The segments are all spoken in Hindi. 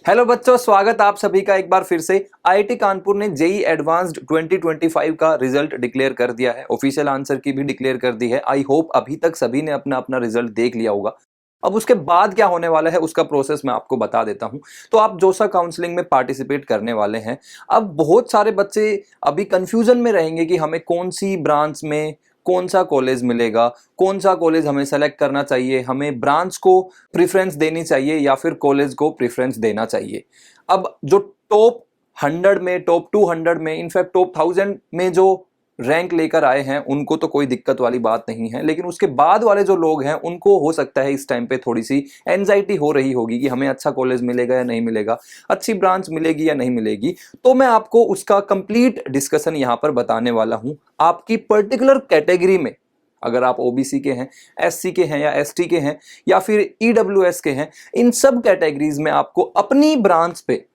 हेलो बच्चों, स्वागत आप सभी का एक बार फिर से। आईआईटी कानपुर ने जेईई एडवांस्ड 2025 का रिजल्ट डिक्लेयर कर दिया है। ऑफिशियल आंसर की भी डिक्लेयर कर दी है। आई होप अभी तक सभी ने अपना अपना रिजल्ट देख लिया होगा। अब उसके बाद क्या होने वाला है उसका प्रोसेस मैं आपको बता देता हूं। तो आप जोसा काउंसलिंग में पार्टिसिपेट करने वाले हैं। अब बहुत सारे बच्चे अभी कंफ्यूजन में रहेंगे कि हमें कौन सी ब्रांच में कौन सा कॉलेज मिलेगा, कौन सा कॉलेज हमें सेलेक्ट करना चाहिए, हमें ब्रांच को प्रेफरेंस देनी चाहिए या फिर कॉलेज को प्रेफरेंस देना चाहिए। अब जो टॉप 100 में, टॉप 200 में, इनफैक्ट टॉप 1000 में जो रैंक लेकर आए हैं उनको तो कोई दिक्कत वाली बात नहीं है, लेकिन उसके बाद वाले जो लोग हैं उनको हो सकता है इस टाइम पे थोड़ी सी एंजाइटी हो रही होगी कि हमें अच्छा कॉलेज मिलेगा या नहीं मिलेगा, अच्छी ब्रांच मिलेगी या नहीं मिलेगी। तो मैं आपको उसका कंप्लीट डिस्कशन यहां पर बताने वाला हूं। आपकी पर्टिकुलर कैटेगरी में अगर आप ओबीसी के हैं, एससी के हैं या एसटी के हैं या फिर ईडब्ल्यूएस के हैं, इन सब कैटेगरीज में आपको अपनी ब्रांच पे,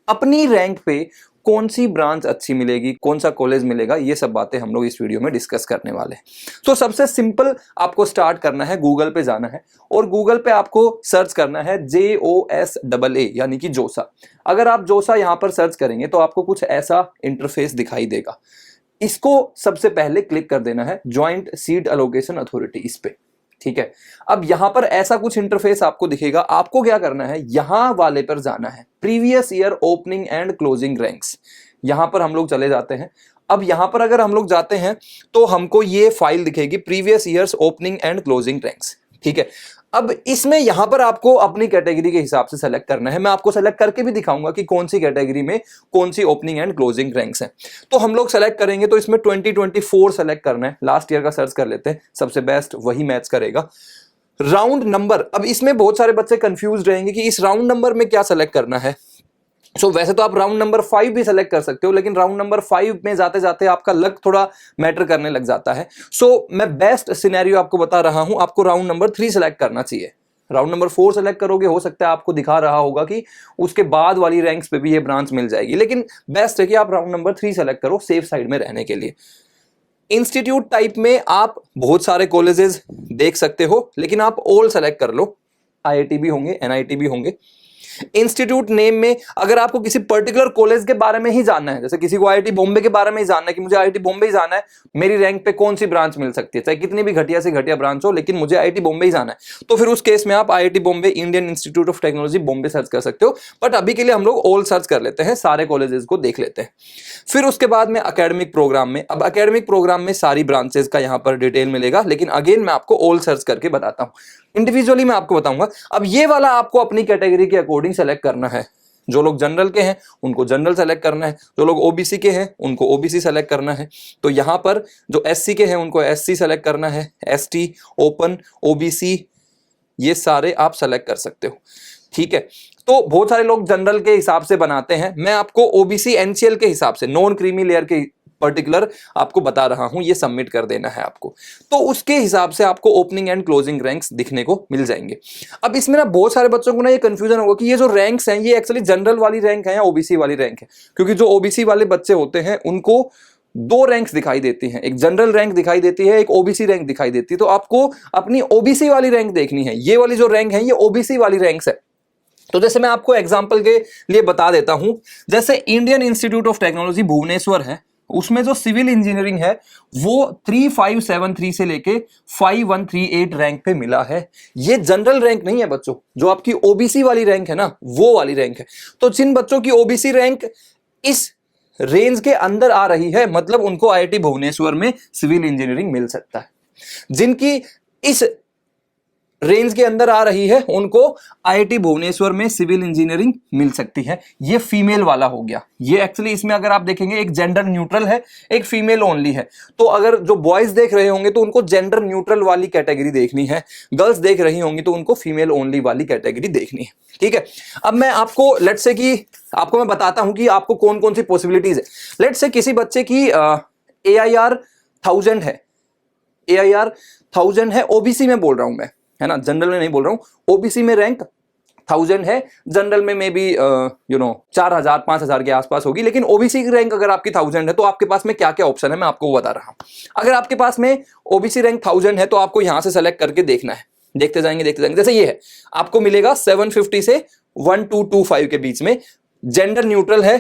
अपनी रैंक पे कौन सी ब्रांच अच्छी मिलेगी, कौन सा कॉलेज मिलेगा, ये सब बातें हम लोग इस वीडियो में डिस्कस करने वाले हैं। तो सबसे सिंपल आपको स्टार्ट करना है, गूगल पे जाना है और गूगल पे आपको सर्च करना है JOSAA यानी कि जोसा। अगर आप जोसा यहां पर सर्च करेंगे तो आपको कुछ ऐसा इंटरफेस दिखाई देगा। इसको सबसे पहले क्लिक कर देना है, ज्वाइंट सीट एलोकेशन अथॉरिटी, इस पे। ठीक है, अब यहां पर ऐसा कुछ इंटरफेस आपको दिखेगा। आपको क्या करना है, यहां वाले पर जाना है, previous year opening and closing ranks. यहां पर हम लोग चले जाते हैं। अब यहां पर अगर हम लोग जाते हैं तो हमको ये फाइल दिखेगी, previous years opening and closing ranks. ठीक है, अब इसमें यहां पर आपको अपनी कैटेगरी के हिसाब से सेलेक्ट करना है। मैं आपको सेलेक्ट करके भी दिखाऊंगा कि कौन सी कैटेगरी में कौन सी ओपनिंग एंड क्लोजिंग रैंक्स हैं। तो हम लोग सेलेक्ट करेंगे तो इसमें 2024 सेलेक्ट करना है। लास्ट ईयर का सर्च कर लेते हैं, सबसे बेस्ट वही मैच करेगा। राउंड नंबर, अब इसमें बहुत सारे बच्चे कंफ्यूज रहेंगे कि इस राउंड नंबर में क्या सेलेक्ट करना है। वैसे तो आप राउंड नंबर 5 भी सेलेक्ट कर सकते हो, लेकिन राउंड नंबर 5 में जाते जाते आपका लक थोड़ा मैटर करने लग जाता है। मैं बेस्ट सिनेरियो आपको बता रहा हूं, आपको राउंड नंबर 3 सेलेक्ट करना चाहिए। राउंड नंबर 4 सेलेक्ट करोगे, हो सकता है आपको दिखा रहा होगा कि उसके बाद वाली रैंक्स पे भी ये ब्रांच मिल जाएगी, लेकिन बेस्ट है कि आप राउंड नंबर 3 सेलेक्ट करो, सेफ साइड में रहने के लिए। इंस्टीट्यूट टाइप में आप बहुत सारे कॉलेजेस देख सकते हो, लेकिन आप ऑल सेलेक्ट कर लो। आईआईटी भी होंगे, एनआईटी भी होंगे। इंस्टीट्यूट नेम में अगर आपको किसी पर्टिकुलर कॉलेज के बारे में ही जानना है, जैसे किसी को आईआईटी बॉम्बे के बारे में ही जानना है कि मुझे आईआईटी बॉम्बे ही जाना है, मेरी रैंक पे कौन सी ब्रांच मिल सकती है, चाहे कितनी भी घटिया से घटिया ब्रांच हो, लेकिन मुझे आईआईटी बॉम्बे ही जाना है, तो फिर उस केस में आप IIT Bombay, Indian Institute of technology Bombay search कर सकते हो। बट अभी के लिए हम लोग ऑल सर्च कर लेते हैं, सारे कॉलेजेस को देख लेते हैं। फिर उसके बाद में एकेडमिक प्रोग्राम में, अब एकेडमिक प्रोग्राम में सारी ब्रांचेस का यहां पर डिटेल मिलेगा, लेकिन अगेन मैं आपको ऑल सर्च करके बताता हूं, इंडिविजुअली मैं आपको बताऊंगा। अब ये वाला आपको अपनी कैटेगरी के अकॉर्डिंग सेलेक्ट करना है। जो लोग जनरल के हैं उनको जनरल सेलेक्ट करना है, जो लोग ओबीसी के हैं उनको ओबीसी सेलेक्ट करना है। तो यहां पर जो एससी के हैं उनको एससी सेलेक्ट करना है, एसटी, ओपन, ओबीसी, ये सारे आप सेलेक्ट कर सकते हो। ठीक है, तो बहुत सारे लोग जनरल के हिसाब से बनाते हैं, मैं आपको ओबीसी एनसीएल के हिसाब से, नॉन क्रीमी लेयर के पर्टिकुलर आपको बता रहा हूं, ये सबमिट कर देना है आपको। तो उसके हिसाब से आपको ओपनिंग एंड क्लोजिंग रैंक्स दिखने को मिल जाएंगे। अब इसमें ना बहुत सारे बच्चों को ना ये कंफ्यूजन होगा कि ये जो रैंक्स हैं ये एक्चुअली जनरल वाली रैंक है या ओबीसी वाली रैंक है, क्योंकि जो ओबीसी वाले बच्चे होते हैं उनको दो रैंक्स दिखाई देती हैं, एक जनरल रैंक दिखाई देती है, एक ओबीसी रैंक दिखाई देती है। तो आपको अपनी ओबीसी वाली रैंक देखनी है। ये वाली जो रैंक है ये ओबीसी वाली रैंक्स है। तो जैसे मैं आपको एग्जांपल के लिए बता देता हूं, जैसे Indian Institute of Technology Bhubaneswar है, उसमें जो सिविल इंजीनियरिंग है वो 3573 से लेके 5138 रैंक पे मिला है। ये जनरल रैंक नहीं है बच्चों, जो आपकी ओबीसी वाली रैंक है ना, वो वाली रैंक है। तो जिन बच्चों की ओबीसी रैंक इस रेंज के अंदर आ रही है, मतलब उनको आईआईटी भुवनेश्वर में सिविल इंजीनियरिंग मिल सकता है। जिनकी इस रेंज के अंदर आ रही है उनको आईआईटी भुवनेश्वर में सिविल इंजीनियरिंग मिल सकती है। ये फीमेल वाला हो गया। ये एक्चुअली इसमें अगर आप देखेंगे एक जेंडर न्यूट्रल है, एक फीमेल ओनली है। तो अगर जो बॉयज देख रहे होंगे तो उनको जेंडर न्यूट्रल वाली कैटेगरी देखनी है, गर्ल्स देख रही होंगी तो उनको फीमेल ओनली वाली कैटेगरी देखनी है। ठीक है, अब मैं आपको लेट्स से कि आपको मैं बताता हूं कि आपको कौन कौन सी पॉसिबिलिटीज है। लेट्स से किसी बच्चे की AIR 1000 है, AIR 1000 है, ओबीसी में बोल रहा हूं मैं, है ना, जनरल में नहीं बोल रहा हूं। ओबीसी में रैंक 1000 है, जनरल में मे बी 4000 5000 के आसपास होगी, लेकिन ओबीसी की रैंक अगर आपकी 1000 है तो आपके पास में क्या क्या ऑप्शन है मैं आपको बता रहा हूं। अगर आपके पास में ओबीसी रैंक 1000 है तो आपको यहां से सेलेक्ट करके देखना है, देखते जाएंगे। जैसे ये है, आपको मिलेगा 750 से 1225 के बीच में, जेंडर न्यूट्रल है,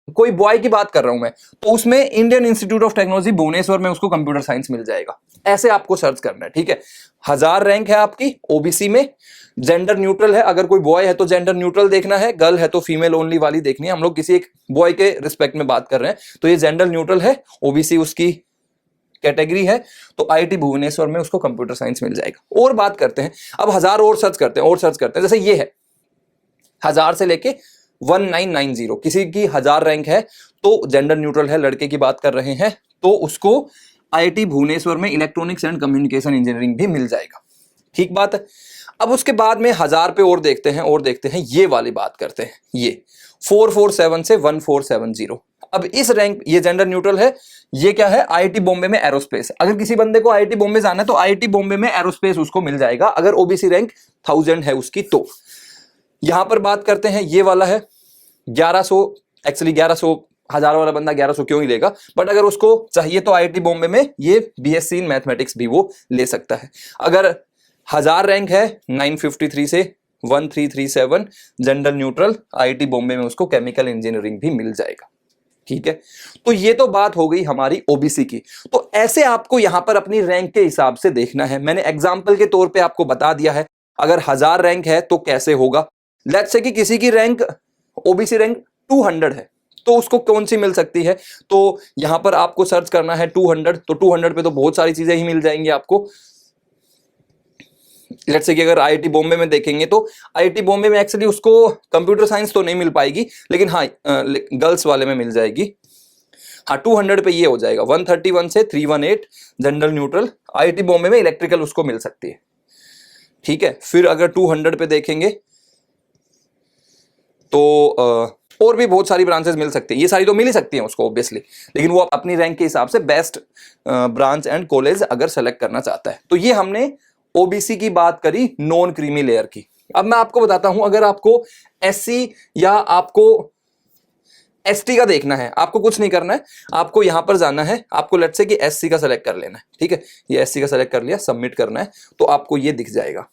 कोई बॉय की बात कर रहा हूं मैं, तो उसमें Indian Institute of Technology Bhubaneswar में उसको कंप्यूटर साइंस मिल जाएगा। ऐसे आपको सर्च करना है, ठीक है। 1000 रैंक है आपकी ओबीसी में, जेंडर न्यूट्रल है, अगर कोई बॉय है तो जेंडर न्यूट्रल देखना है, गर्ल है तो फीमेल ओनली वाली देखनी है। हम लोग किसी एक बॉय के रिस्पेक्ट में बात कर रहे हैं, तो ये जेंडर न्यूट्रल है, ओबीसी उसकी कैटेगरी है, तो आईआईटी भुवनेश्वर में उसको कंप्यूटर साइंस मिल जाएगा। और बात करते हैं, अब 1000 और सर्च करते हैं, जैसे ये है 1000 से लेके 1990, किसी की 1000 रैंक है तो जेंडर न्यूट्रल है, लड़के की बात कर रहे हैं, तो उसको आईआईटी भुवनेश्वर में इलेक्ट्रॉनिक्स एंड कम्युनिकेशन इंजीनियरिंग भी मिल जाएगा। ठीक बात है। अब उसके बाद में 1000 पे और देखते हैं, ये वाली बात करते हैं, ये 447 से 1470। अब इस रैंक, ये जेंडर न्यूट्रल है, ये क्या है, आईआईटी बॉम्बे में एरोस्पेस। अगर किसी बंदे को आईआईटी बॉम्बे जाना है तो आईआईटी बॉम्बे में एरोस्पेस उसको मिल जाएगा, अगर ओबीसी रैंक 1000 है उसकी। तो यहां पर बात करते हैं, ये वाला है 1100, एक्चुअली 1100, 1000 वाला बंदा 1100 क्यों ही लेगा, बट अगर उसको चाहिए तो आईआईटी बॉम्बे में ये बीएससी इन मैथमेटिक्स भी वो ले सकता है। अगर 1000 रैंक है 953 से 1337, जेंडर न्यूट्रल, आईआईटी बॉम्बे में उसको केमिकल इंजीनियरिंग भी मिल जाएगा। ठीक है, तो ये तो बात हो गई हमारी ओबीसी की। तो ऐसे आपको यहां पर अपनी रैंक के हिसाब से देखना है। मैंने एग्जाम्पल के तौर पे आपको बता दिया है, अगर 1000 रैंक है तो कैसे होगा। लेट्स से कि किसी की रैंक, ओबीसी रैंक 200 है, तो उसको कौन सी मिल सकती है, तो यहां पर आपको सर्च करना है 200, तो 200 पे तो बहुत सारी चीजें ही मिल जाएंगी आपको। लेट्स से कि अगर आईआईटी बॉम्बे में देखेंगे तो आईआईटी बॉम्बे में एक्चुअली उसको कंप्यूटर साइंस तो नहीं मिल पाएगी, लेकिन हाँ गर्ल्स वाले में मिल जाएगी। हाँ 200 पे ये हो जाएगा 131 से 318, जनरल न्यूट्रल, आईआईटी बॉम्बे में इलेक्ट्रिकल उसको मिल सकती है। ठीक है, फिर अगर 200 पे देखेंगे तो और भी बहुत सारी ब्रांचेस मिल सकती हैं, ये सारी तो मिल ही सकती हैं उसको ऑब्वियसली, लेकिन वो अपनी रैंक के हिसाब से बेस्ट ब्रांच एंड कॉलेज अगर सेलेक्ट करना चाहता है। तो ये हमने ओबीसी की बात करी, नॉन क्रीमी लेयर की। अब मैं आपको बताता हूं, अगर आपको एससी या आपको एसटी का देखना है, आपको कुछ नहीं करना है, आपको यहां पर जाना है, आपको लेट्स से कि एससी का सेलेक्ट कर लेना है। ठीक है, ये एससी का सेलेक्ट कर लिया, सबमिट करना है, तो आपको ये दिख जाएगा।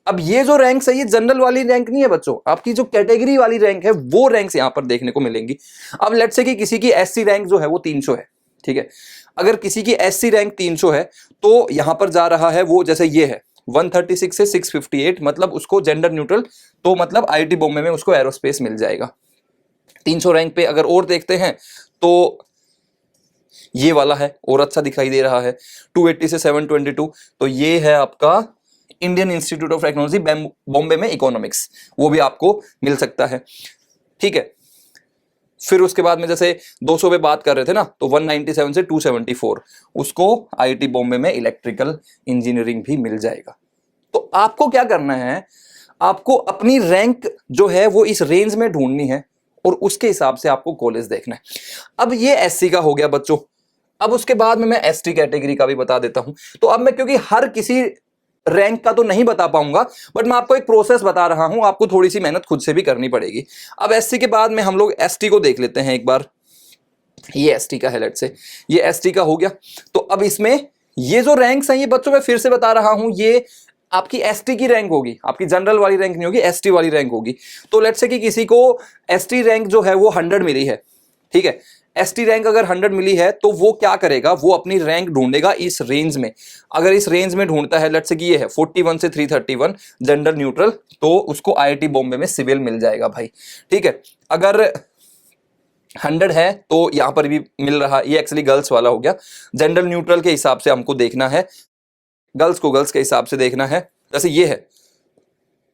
अब ये जो रैंक है ये जनरल वाली रैंक नहीं है बच्चों, आपकी जो कैटेगरी वाली रैंक है वो रैंक्स यहां पर देखने को मिलेंगी। अब लेट्स से कि किसी की एससी रैंक जो है वो 300 है। ठीक है, अगर किसी की एससी रैंक 300 है तो यहां पर जा रहा है वो, जैसे ये है 136 से 658, मतलब उसको जेंडर न्यूट्रल, तो मतलब आईआईटी बॉम्बे में उसको एरोस्पेस मिल जाएगा। 300 रैंक पे अगर और देखते हैं तो ये वाला है और अच्छा दिखाई दे रहा है, 280 से 722, तो ये है आपका Indian Institute of technology Bombay में इकोनॉमिक्स, वो भी आपको मिल सकता है। ठीक है, फिर उसके बाद में जैसे 200 पे बात कर रहे थे ना, तो 197 से 274 उसको आईआईटी बॉम्बे में इलेक्ट्रिकल इंजीनियरिंग भी मिल जाएगा। तो आपको क्या करना है, आपको अपनी रैंक जो है वो इस रेंज में ढूंढनी है और उसके हिसाब से आपको कॉलेज देखना है। अब ये एससी का हो गया बच्चों। अब उसके बाद में मैं एसटी कैटेगरी का भी बता देता हूं। तो अब मैं क्योंकि हर किसी रैंक का तो नहीं बता पाऊंगा, बट मैं आपको एक प्रोसेस बता रहा हूं, आपको थोड़ी सी मेहनत खुद से भी करनी पड़ेगी। अब एससी के बाद में हम लोग एसटी को देख लेते हैं एक बार। ये एसटी का है, लेट्स से ये एसटी का हो गया। तो अब इसमें ये जो रैंक्स हैं, ये बच्चों मैं फिर से बता रहा हूं, ये आपकी एसटी की रैंक होगी, आपकी जनरल वाली रैंक नहीं होगी, एसटी वाली रैंक होगी। तो लेट्स से कि किसी को एसटी रैंक जो है वो 100 मिली है। ठीक है, एसटी रैंक अगर 100 मिली है तो वो क्या करेगा, वो अपनी रैंक ढूंढेगा इस रेंज में। अगर इस रेंज में ढूंढता है, लेट्स से कि ये है 41 से 331 जेंडर न्यूट्रल, तो उसको आईआईटी बॉम्बे में सिविल मिल जाएगा भाई। ठीक है, अगर 100 है तो यहां पर भी मिल रहा, ये एक्चुअली गर्ल्स वाला हो गया। जेंडर न्यूट्रल के हिसाब से हमको देखना है, गर्ल्स को गर्ल्स के हिसाब से देखना है। जैसे ये है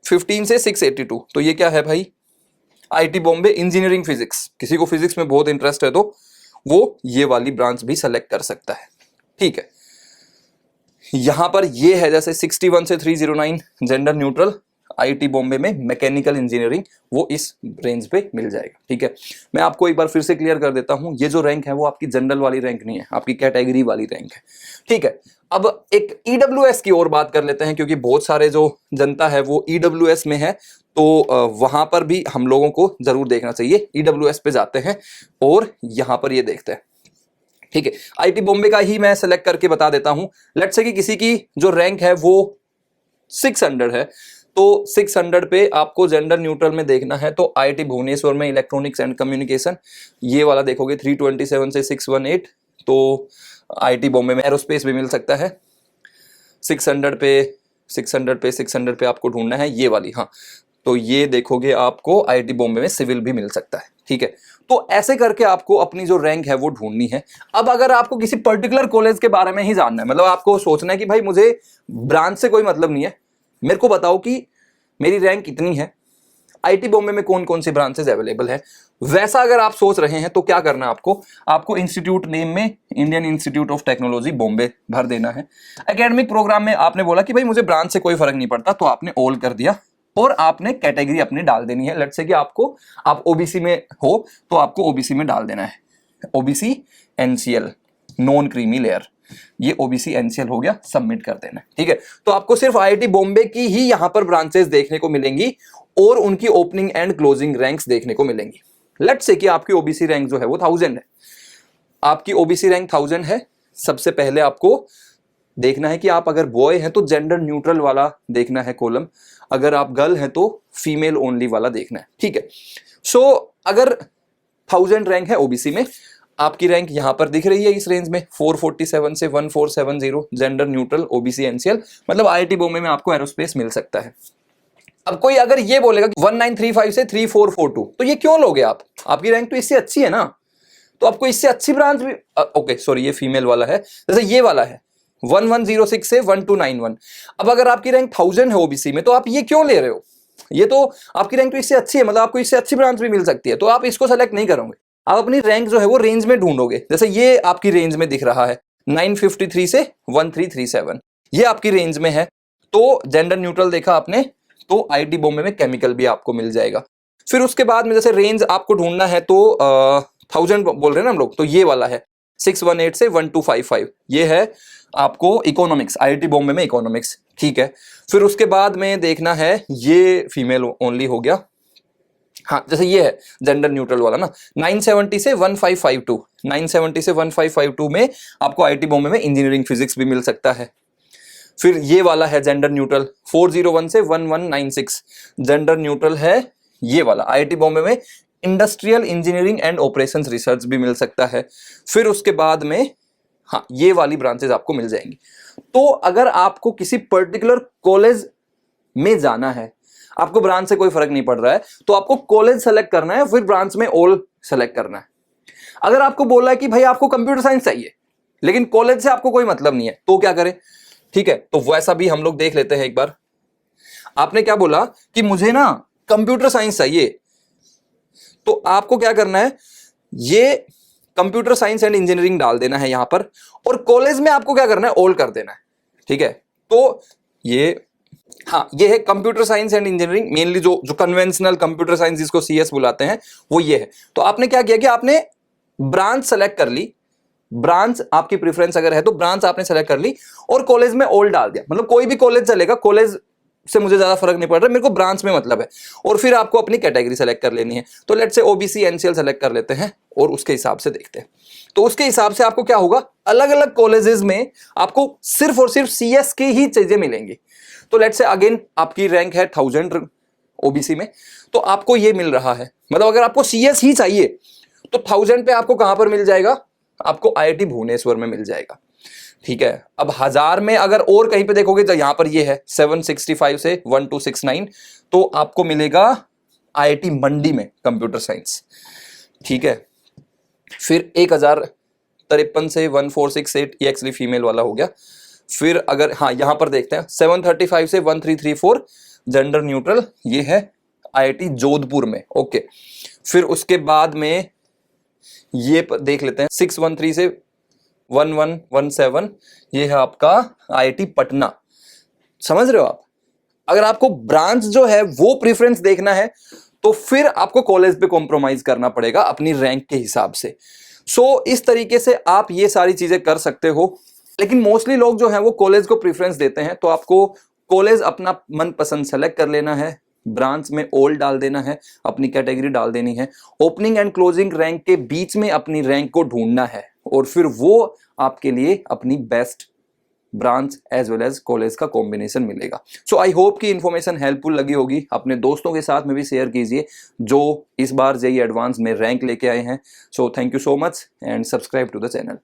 15 से 682, तो ये क्या है भाई, आईआईटी बॉम्बे इंजीनियरिंग फिजिक्स। किसी को फिजिक्स में बहुत इंटरेस्ट है तो वो ये वाली ब्रांच भी सेलेक्ट कर सकता है। ठीक है, यहां पर ये है जैसे 61 से 309 जेंडर न्यूट्रल, आईआईटी बॉम्बे में मैकेनिकल इंजीनियरिंग, वो इस रेंज पे मिल जाएगा। ठीक है, मैं आपको एक बार फिर से क्लियर कर देता हूं, ये जो रैंक है वो आपकी जनरल वाली रैंक नहीं है, आपकी कैटेगरी वाली रैंक है। ठीक है, अब एक ईडब्ल्यूएस की और बात कर लेते हैं, क्योंकि बहुत सारे जो जनता है वो ईडब्ल्यूएस में है, तो वहां पर भी हम लोगों को जरूर देखना चाहिए। ईडब्ल्यूएस पे जाते हैं और यहां पर ये देखते हैं। ठीक है, आईआईटी बॉम्बे का ही मैं सेलेक्ट करके बता देता हूं। लेट्स से कि किसी की जो रैंक है वो 600 है, तो 600 पे आपको जेंडर न्यूट्रल में देखना है तो आईआईटी भुवनेश्वर में इलेक्ट्रॉनिक्स एंड कम्युनिकेशन, ये वाला देखोगे 327 से 618। तो आईआईटी बॉम्बे में एरोस्पेस भी मिल सकता है। 600 पे आपको ढूंढना है ये वाली, हाँ तो ये देखोगे आपको आईआईटी बॉम्बे में सिविल भी मिल सकता है, ठीक है। तो ऐसे करके आपको अपनी जो रैंक है वो ढूंढनी है। अब अगर आपको किसी पर्टिकुलर कॉलेज के बारे में ही जानना है, मतलब आपको सोचना है कि भाई मुझे ब्रांच से कोई मतलब नहीं है, मेरे को बताओ कि मेरी रैंक कितनी है, आईआईटी बॉम्बे में कौन कौन सी ब्रांचेस अवेलेबल है, वैसा अगर आप सोच रहे हैं तो क्या करना है आपको इंस्टीट्यूट नेम में Indian Institute of technology Bombay भर देना है। एकेडमिक प्रोग्राम में आपने बोला कि भाई मुझे ब्रांच से कोई फर्क नहीं पड़ता, तो आपने ऑल कर दिया और आपने कैटेगरी अपनी डाल देनी है। लेट्स से कि आप ओबीसी में हो तो आपको ओबीसी में डाल देना है, OBC NCL non creamy layer, ये ओबीसी एनसीएल हो गया, सबमिट कर देना है, ठीक है। तो आपको सिर्फ आईआईटी बॉम्बे की ही यहां पर ब्रांचेस देखने को मिलेंगी और उनकी ओपनिंग एंड क्लोजिंग रैंक्स देखने को मिलेंगी। लेट्स से कि आपकी ओबीसी रैंक जो है वो 1000 है, आपकी ओबीसी रैंक 1000 है। सबसे पहले आपको देखना है कि आप अगर बॉय हैं तो जेंडर न्यूट्रल वाला देखना है कॉलम, अगर आप गर्ल हैं तो फीमेल ओनली वाला देखना है, ठीक है। सो अगर 1000 रैंक है ओबीसी में, आपकी रैंक यहां पर दिख रही है इस रेंज में 447 से 1470, जेंडर न्यूट्रल ओबीसी एनसीएल, मतलब आईआईटी बॉम्बे में आपको एरोस्पेस मिल सकता है। अब कोई अगर ये बोलेगा कि 1935 से 3442, तो ये क्यों लोगे आप, आपकी रैंक तो इससे अच्छी है ना, तो आपको इससे अच्छी ब्रांच भी ओके सॉरी ये फीमेल वाला है, जैसे ये वाला है 1106 से 1291। अब अगर आपकी रैंक 1000 है ओबीसी में तो आप ये क्यों ले रहे हो, ये तो आपकी रैंक तो इससे अच्छी है, मतलब आपको इससे अच्छी ब्रांच भी मिल सकती है, तो आप इसको सेलेक्ट नहीं करोगे, आप अपनी रैंक जो है वो रेंज में ढूंढोगे। जैसे ये आपकी रेंज में दिख रहा है 953 से 1337, ये आपकी रेंज में है, तो जेंडर न्यूट्रल देखा आपने, तो आईआईटी बॉम्बे में केमिकल भी आपको मिल जाएगा। फिर उसके बाद में जैसे रेंज आपको ढूंढना है तो 1000 बोल रहे हैं ना हम लोग, तो ये वाला है 618 से 1255, ये है आपको इकोनॉमिक्स, आईआईटी बॉम्बे में इकोनॉमिक्स, ठीक है। फिर उसके बाद में देखना है ये फीमेल ओनली हो गया, हाँ जैसे ये है जेंडर न्यूट्रल वाला ना 970 से 1552, 970 से 1552 में आपको आईआईटी बॉम्बे में इंजीनियरिंग फिजिक्स भी मिल सकता है। फिर ये वाला है जेंडर न्यूट्रल 401 से 1196, जेंडर न्यूट्रल है ये वाला, आईआईटी बॉम्बे में industrial engineering and operations research भी मिल सकता है। फिर उसके बाद में हाँ ये वाली ब्रांचेस आपको मिल जाएंगी। तो अगर आपको किसी पर्टिकुलर कॉलेज में जाना है, आपको ब्रांच से कोई फर्क नहीं पड़ रहा है, तो आपको कॉलेज सेलेक्ट करना है, फिर ब्रांच में ऑल सेलेक्ट करना है। अगर आपको बोला है कि भाई आपको कंप्यूटर साइंस चाहिए लेकिन कॉलेज से आपको कोई मतलब नहीं है, तो क्या करें, ठीक है, तो वैसा भी हम लोग देख लेते हैं एक बार। आपने क्या बोला कि मुझे ना कंप्यूटर साइंस चाहिए, तो आपको क्या करना है, ये कंप्यूटर साइंस एंड इंजीनियरिंग डाल देना है यहां पर, और कॉलेज में आपको क्या करना है, ऑल कर देना है, ठीक है। तो ये हाँ ये है computer science and engineering, mainly जो कन्वेंशनल कंप्यूटर साइंस जिसको सीएस बुलाते हैं वो ये है। तो आपने क्या किया कि आपने ब्रांच सेलेक्ट कर ली, ब्रांच आपकी प्रेफरेंस अगर है तो ब्रांच आपने सेलेक्ट कर ली और कॉलेज में ऑल डाल दिया, मतलब कोई भी कॉलेज चलेगा, कॉलेज से मुझे ज्यादा फर्क नहीं पड़ रहा, मेरे को ब्रांच में मतलब है। और फिर आपको अपनी कैटेगरी सेलेक्ट कर लेनी है, तो let's say OBC NCL select कर लेते हैं और उसके हिसाब से देखते हैं। तो उसके हिसाब से आपको क्या होगा, अलग अलग कॉलेजेस में आपको सिर्फ और सिर्फ सीएस की ही चीजें मिलेंगी। तो लेट्स से अगेन आपकी रैंक है 1000 ओबीसी में, तो आपको ये मिल रहा है, मतलब अगर आपको सीएस ही चाहिए तो 1000 पे आपको कहां पर मिल जाएगा, आपको आईआईटी भुवनेश्वर में मिल जाएगा, ठीक है। अब 1000 में अगर और कहीं पे देखोगे तो यहां पर ये है 765 से 1269, तो आपको मिलेगा आईआईटी मंडी में कंप्यूटर साइंस, ठीक है। फिर 1053 से 1468 ये एक्चुअली फीमेल वाला हो गया। फिर अगर हाँ यहां पर देखते हैं 735 से 1334 जेंडर न्यूट्रल, ये है आईआईटी जोधपुर में, ओके। फिर उसके बाद में ये देख लेते हैं 613 से 1117, ये है आपका आईआईटी पटना। समझ रहे हो आप, अगर आपको ब्रांच जो है वो प्रेफरेंस देखना है तो फिर आपको कॉलेज पे कॉम्प्रोमाइज करना पड़ेगा अपनी रैंक के हिसाब से। सो इस तरीके से आप ये सारी चीजें कर सकते हो, लेकिन मोस्टली लोग जो है वो कॉलेज को प्रेफरेंस देते हैं, तो आपको कॉलेज अपना मनपसंद सेलेक्ट कर लेना है, ब्रांच में ऑल डाल देना है, अपनी कैटेगरी डाल देनी है, ओपनिंग एंड क्लोजिंग रैंक के बीच में अपनी रैंक को ढूंढना है, और फिर वो आपके लिए अपनी best branch as well as college का कॉम्बिनेशन मिलेगा। सो आई होप कि इन्फॉर्मेशन हेल्पफुल लगी होगी। अपने दोस्तों के साथ में भी शेयर कीजिए जो इस बार जेईई एडवांस में रैंक लेके आए हैं। So thank you so much and subscribe to the channel.